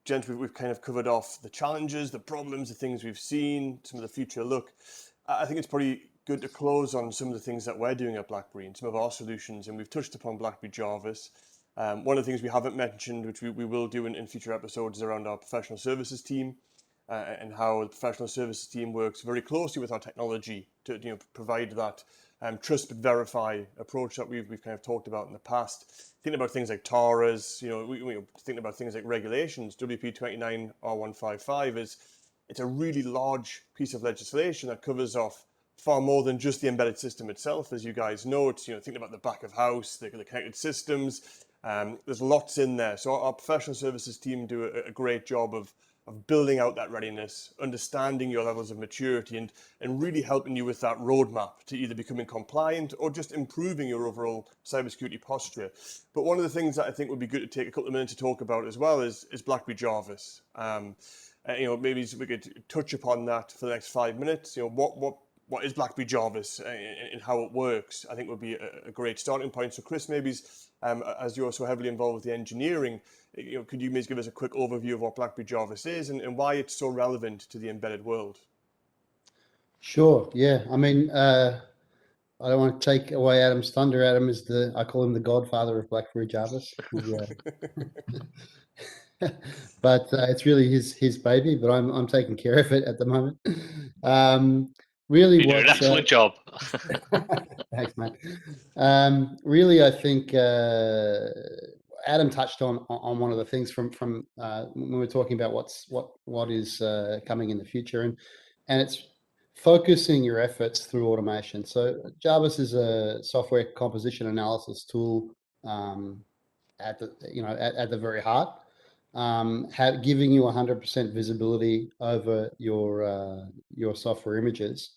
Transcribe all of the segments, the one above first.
gents, we've kind of covered off the challenges, the problems, the things we've seen, some of the future look. I think it's probably good to close on some of the things that we're doing at BlackBerry and some of our solutions. And we've touched upon BlackBerry Jarvis. One of the things we haven't mentioned, which we will do in future episodes, is around our professional services team and how the professional services team works very closely with our technology to provide that trust but verify approach that we've kind of talked about in the past. Thinking about things like TARAs, we thinking about things like regulations. WP29 R155 it's a really large piece of legislation that covers off far more than just the embedded system itself. As you guys know, it's thinking about the back of house, the connected systems. There's lots in there. So our professional services team do a great job of building out that readiness, understanding your levels of maturity, and really helping you with that roadmap to either becoming compliant or just improving your overall cybersecurity posture. But one of the things that I think would be good to take a couple of minutes to talk about as well is BlackBerry Jarvis. Maybe we could touch upon that for the next 5 minutes. What is BlackBerry Jarvis and how it works, I think would be a great starting point. So Chris, maybe as you're so heavily involved with the engineering, could you maybe give us a quick overview of what BlackBerry Jarvis is and why it's so relevant to the embedded world? Sure, yeah. I mean, I don't want to take away Adam's thunder. Adam is I call him the godfather of BlackBerry Jarvis. But it's really his baby, but I'm taking care of it at the moment. Really, you do an excellent job. Thanks, mate. Really, I think Adam touched on one of the things from when we were talking about what is coming in the future, and it's focusing your efforts through automation. So Jarvis is a software composition analysis tool at the very heart. Giving you 100% visibility over your software images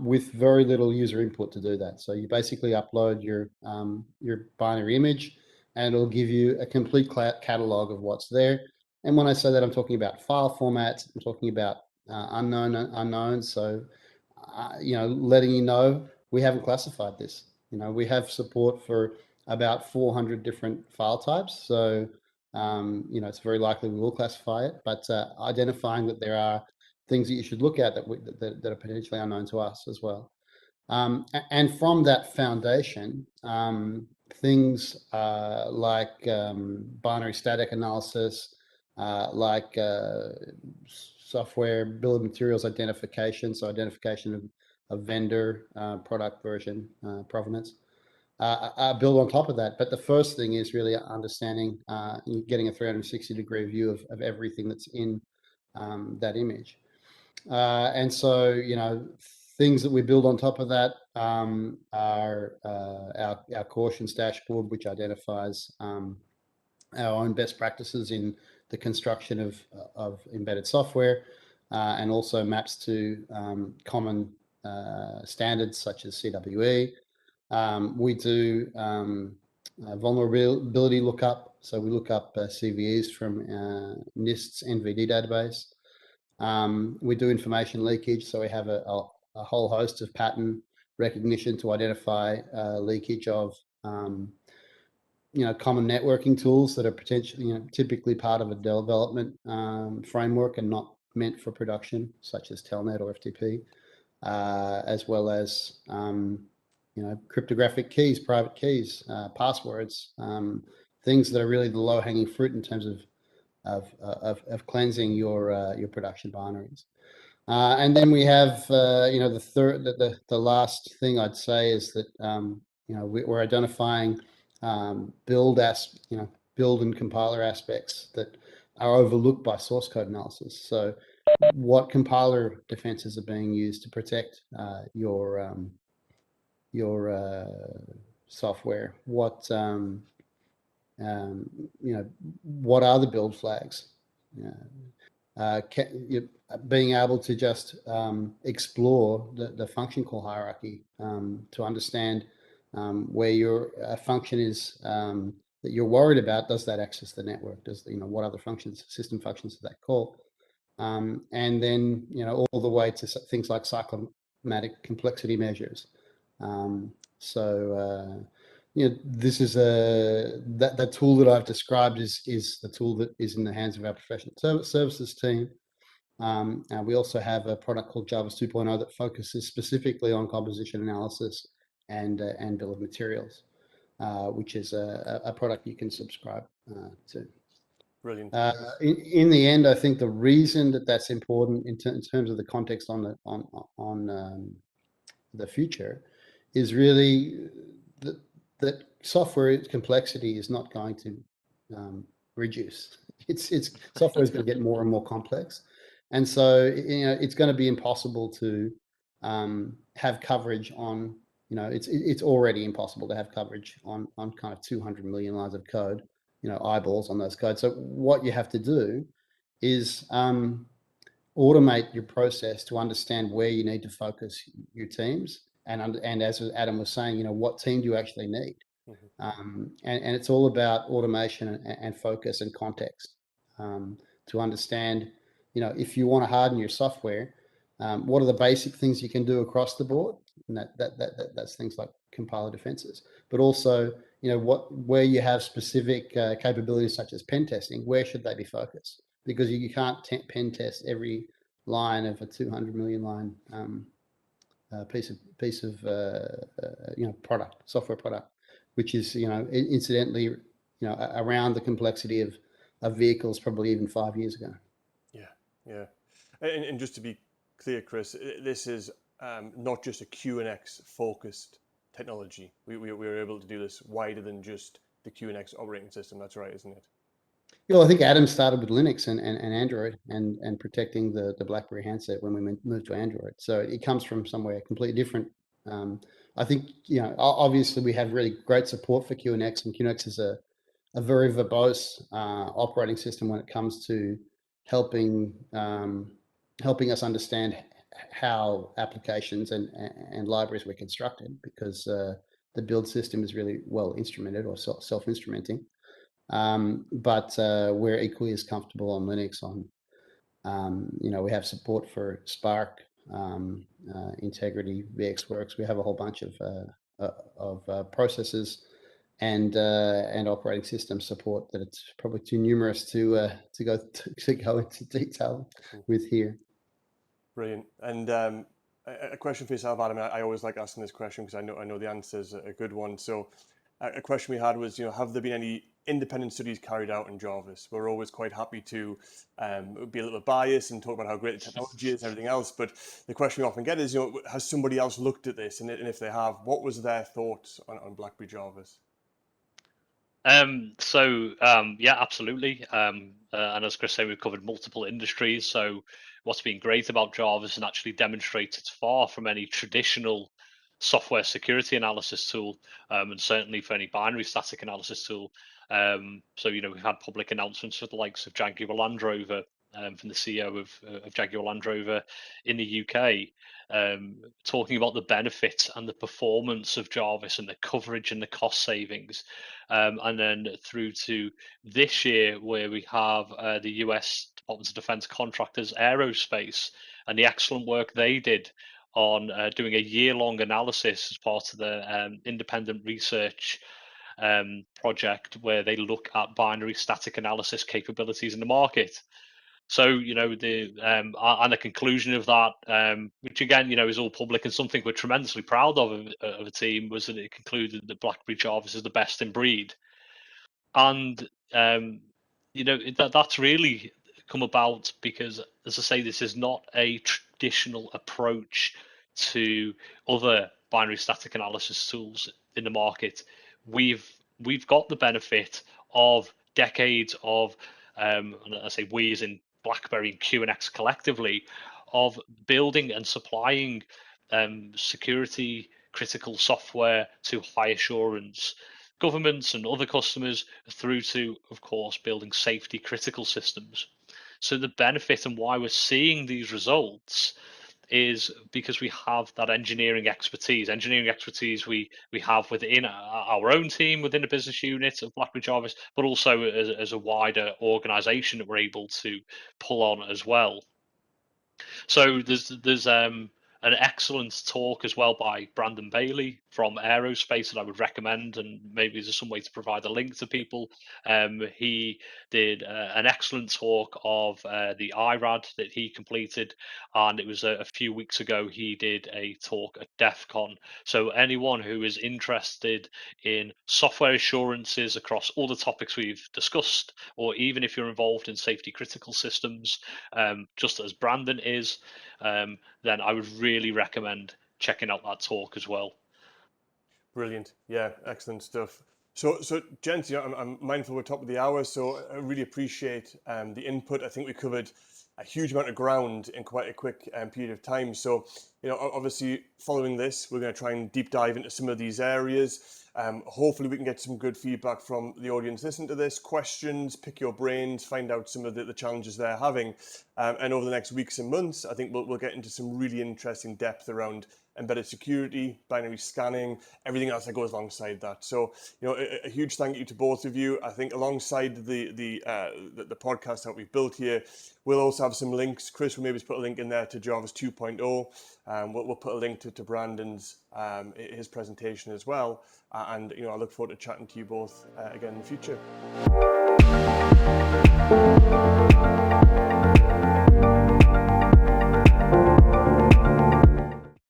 with very little user input to do that. So you basically upload your binary image, and it'll give you a complete catalog of what's there. And when I say that, I'm talking about file formats. I'm talking about unknowns. So letting you know we haven't classified this. We have support for about 400 different file types. So it's very likely we will classify it, but identifying that there are things that you should look at that are potentially unknown to us as well. And from that foundation, things like binary static analysis, like software bill of materials identification, so identification of vendor, product version, provenance, build on top of that. But the first thing is really understanding, getting a 360-degree view of everything that's in that image. And so, things that we build on top of that are our cautions dashboard, which identifies our own best practices in the construction of embedded software, and also maps to common standards such as CWE. We do vulnerability lookup, so we look up CVEs from NIST's NVD database. We do information leakage, so we have a whole host of pattern recognition to identify leakage of common networking tools that are potentially typically part of a development framework and not meant for production, such as Telnet or FTP, as well as cryptographic keys, private keys, passwords, things that are really the low-hanging fruit in terms of cleansing your production binaries. And then we have the last thing I'd say is that we're identifying build and compiler aspects that are overlooked by source code analysis. So what compiler defenses are being used to protect your software? What what are the build flags? Being able to just explore the function call hierarchy to understand where your function is that you're worried about. Does that access the network? Does what other system functions does that call? And then all the way to things like cyclomatic complexity measures. So this is that tool that I've described is the tool that is in the hands of our professional services team. And we also have a product called Jarvis 2.0 that focuses specifically on composition analysis and bill of materials, which is a product you can subscribe to. Brilliant. In the end, I think the reason that that's important in terms of the context on the future is really that software complexity is not going to reduce. It's software is going to get more and more complex, and so it's going to be impossible to have coverage on. It's already impossible to have coverage on kind of 200 million lines of code. Eyeballs on those codes. So what you have to do is automate your process to understand where you need to focus your teams, and as Adam was saying, what team do you actually need? And it's all about automation and focus and context, to understand, if you want to harden your software, what are the basic things you can do across the board? And that's things like compiler defenses, but also, where you have specific capabilities such as pen testing, where should they be focused? Because you can't pen test every line of a 200 million line piece of software product, which is incidentally around the complexity of vehicles probably even 5 years ago. Yeah. And just to be clear, Chris, this is not just a QNX focused technology. We were able to do this wider than just the QNX operating system. That's right, isn't it? I think Adam started with Linux and Android and protecting the BlackBerry handset when we moved to Android. So it comes from somewhere completely different. I think, obviously we have really great support for QNX, and QNX is a very verbose operating system when it comes to helping us understand how applications and libraries were constructed, because the build system is really well instrumented or self-instrumenting. But we're equally as comfortable on Linux. We have support for Spark, Integrity, VxWorks. We have a whole bunch of processes and operating system support that it's probably too numerous to go into detail with here. Brilliant. And a question for yourself, Adam. I always like asking this question because I know the answer is a good one. So a question we had was, have there been any independent studies carried out in Jarvis? We're always quite happy to be a little bit biased and talk about how great the technology is and everything else. But the question we often get is, has somebody else looked at this? And if they have, what was their thoughts on BlackBerry Jarvis? Yeah, absolutely. And as Chris said, we've covered multiple industries. So what's been great about Jarvis and actually demonstrates it's far from any traditional software security analysis tool, and certainly for any binary static analysis tool. We've had public announcements for the likes of Jaguar Land Rover, from the CEO of Jaguar Land Rover in the UK, talking about the benefits and the performance of Jarvis and the coverage and the cost savings. And then through to this year, where we have the US Department of Defense contractors, aerospace, and the excellent work they did on doing a year-long analysis as part of the independent research project, where they look at binary static analysis capabilities in the market. So the conclusion of that, which again is all public and something we're tremendously proud of a team, was that it concluded that BlackBerry Jarvis is the best in breed. And that's really come about because, as I say, this is not a traditional approach to other binary static analysis tools in the market. We've got the benefit of decades of, and I say we as in BlackBerry and QNX collectively, of building and supplying security critical software to high assurance governments and other customers, through to, of course, building safety critical systems. So the benefit and why we're seeing these results is because we have that engineering expertise we have within our own team, within a business unit of BlackBerry Jarvis, but also as a wider organization that we're able to pull on as well. So there's an excellent talk as well by Brandon Bailey from Aerospace that I would recommend, and maybe there's some way to provide a link to people. He did an excellent talk of the IRAD that he completed, and it was a few weeks ago he did a talk at DEF CON. So anyone who is interested in software assurances across all the topics we've discussed, or even if you're involved in safety critical systems, just as Brandon is, then I would really recommend checking out that talk as well. Brilliant. Yeah, excellent stuff. So gents, I'm mindful we're top of the hour, so I really appreciate the input. I think we covered a huge amount of ground in quite a quick period of time. So, obviously following this, we're going to try and deep dive into some of these areas. Hopefully we can get some good feedback from the audience listening to this, questions, pick your brains, find out some of the challenges they're having. And over the next weeks and months, I think we'll get into some really interesting depth around embedded security, binary scanning, everything else that goes alongside that. So, a huge thank you to both of you. I think alongside the podcast that we've built here, we'll also have some links. Chris will maybe put a link in there to Jarvis 2.0. We'll put a link to Brandon's his presentation as well. And I look forward to chatting to you both again in the future.